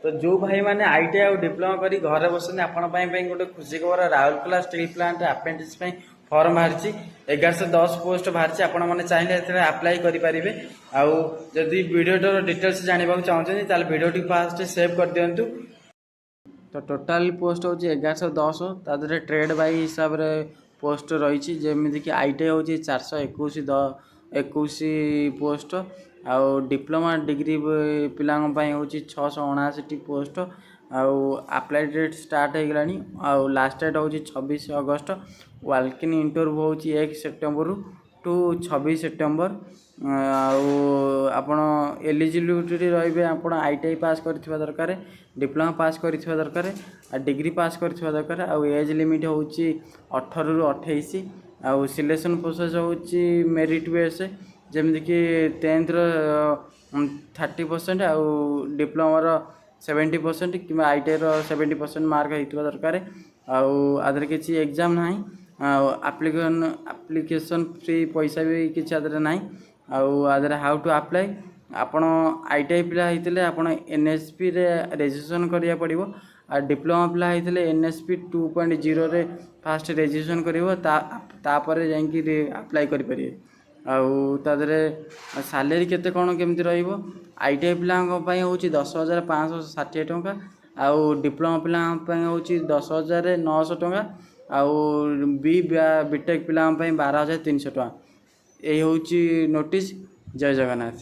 तो जो भाई मैंने आईटीआई और डिप्लोमा करी घरे बसने आपण गोटे खुशी खबर राउरकेला स्टील प्लांट आपेंडिक्स फॉर्म बाहरी 1110 पोस्ट बाहरी आपण मैंने चाहिए आप्लाय करेंगे आदि वीडियो डिटेल्स जानवा चाहते हैं वीडियो फास्ट सेव कर दिंतु। तो टोटाल पोस्ट हूँ 1110 तादे ट्रेड बाई हिसाब से पोस्ट रही जमीक कि आईटीआई हूँ 421 पोस्ट आउ डिप्लोमा डिग्री पिला हूँ 679 पोस्ट आप्लाय डेट स्टार्ट हो गलानी आउ लास्ट डेट हूँ 26 अगस्त वाल्किन इंटरव्यू हूँ 1 सेप्टेम्बर टू 26 सेप्टेम्बर आपण एलिजिबिलिटी रे आपण आईटीआई पास करथिबा दरकार डिप्लोमा पास करथिबा दरकार डिग्री पास करथिबा दरकार आउ एज लिमिट हूँ 18 रु 28 आउ सिलेक्शन प्रोसेस हूँ मेरिट बेस जमीक कि 10th 30% आउ डिप्लोमार 70% कि आईटीआई 70% मार्क होता दरकार आदर किसी एग्जाम ना आप्लिकेशन फ्री पैसा भी किसी आदर ना आदर हाउ टू अप्लाई आपण आईटीआई पिला होते आपण एनएसपी रे रजिस्ट्रेशन करिया पड़िबो आ डिप्लोमा पिला होते एनएसपी 2.0 रे फास्ट रजिस्ट्रेशन करिवो तापर जाइंकी अप्लाई करि परिए आदरे सालेरी केते कौन केमती रहिबो आईटीआई पिला हूँ 10,560 टंका आउ डिप्लोमा पिला हूँ 10,900 टंका आउ बीटेक पिला 12,300 टंका यही हूँ नोटिस। जय जगन्नाथ।